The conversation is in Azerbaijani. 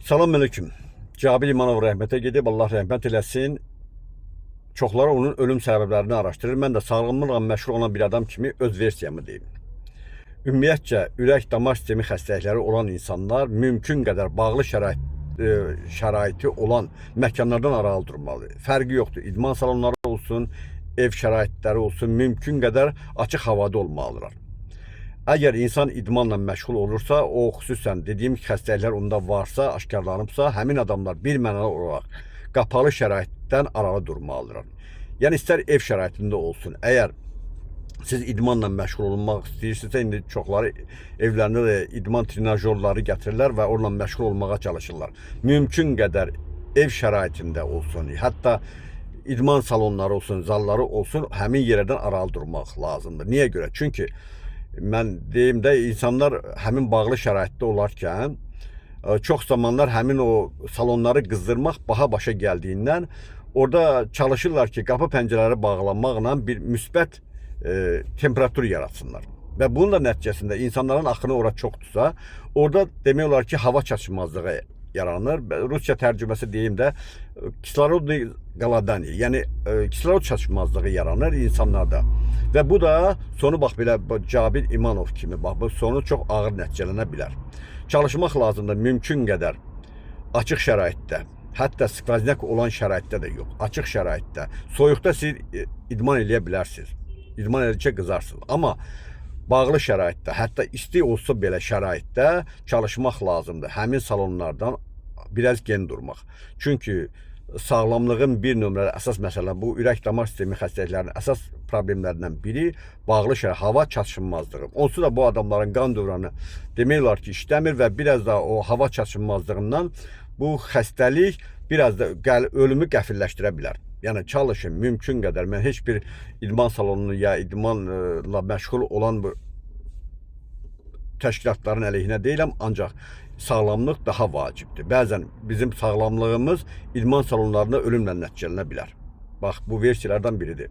Salam aleyküm. Cabil İmanov rəhmətə gedib, Allah rəhmət eləsin. Çoxları onun ölüm səbəblərini araşdırır. Mən də sağlamlıqla məşğul olan bir adam kimi öz versiyamı deyim. Ümumiyyətcə, ürək-damar sistemi xəstəlikləri olan insanlar mümkün qədər bağlı şəraiti olan məkanlardan aralı durmalı. Fərqi yoxdur. İdman salonları olsun, ev şəraitləri olsun, mümkün qədər açıq havada olmalıdırlar. Əgər insan idmanla məşğul olursa, o xüsusən dediyim xəstəliklər onda varsa, aşkarlanıbsa, həmin adamlar bir mənalı olaraq qapalı şəraitdən aralı durmalıdırlar. Yəni istər ev şəraitində olsun. Əgər siz idmanla məşğul olmaq istəyirsinizsə, indi çoxları evlərində də idman trenajörləri gətirirlər və onunla məşğul olmağa çalışırlar. Mümkün qədər ev şəraitində olsun, hətta idman salonları olsun, zalları olsun, həmin yerdən aralı durmaq lazımdır. Niyə görə? Çünki mən deyim də, insanlar həmin bağlı şəraitdə olarkən çox zamanlar həmin o salonları qızdırmaq baha başa gəldiyindən orada çalışırlar ki, qapı pəncərələri bağlanmaqla bir müsbət temperatur yaratsınlar. Və bunun da nəticəsində insanların axını ora çoxdursa, orada demək olar ki, hava çatışmazlığı yaranır. Rusça tərcüməsi deyim də, kislorodni qaladani, yəni kislorod çatışmazlığı yaranır insanlarda. Və bu da sonu bax belə Cabil İmanov kimi, bax bu sonu çox ağır nəticələnə bilər. Çalışmaq lazımdır mümkün qədər açıq şəraitdə, hətta skvoznak olan şəraitdə də yox, açıq şəraitdə. Soyuqda siz idman eləyə bilərsiniz. İdman edəcək qızarsınız. Amma bağlı şəraitdə, hətta isti olsa belə şəraitdə çalışmaq lazımdır. Həmin salonlardan biraz gen durmaq. Çünki sağlamlığın bir nömrəli əsas məsələ bu ürək-damar sistemi xəstəliklərinin əsas problemlərindən biri bağlı hava çatışmazlığı. Onsuz da bu adamların qan dövranı demək olar ki, işləmir və biraz da o hava çatışmazlığından bu xəstəlik biraz da ölümü qəfilləşdirə bilər. Yəni çalışın mümkün qədər. Mən heç bir idman salonunu ya idmanla məşğul olan bu təşkilatların əleyhinə deyiləm, ancaq sağlamlıq daha vacibdir. Bəzən bizim sağlamlığımız idman salonlarında ölümlə nəticələnə bilər. Bax, bu versiyalardan biridir.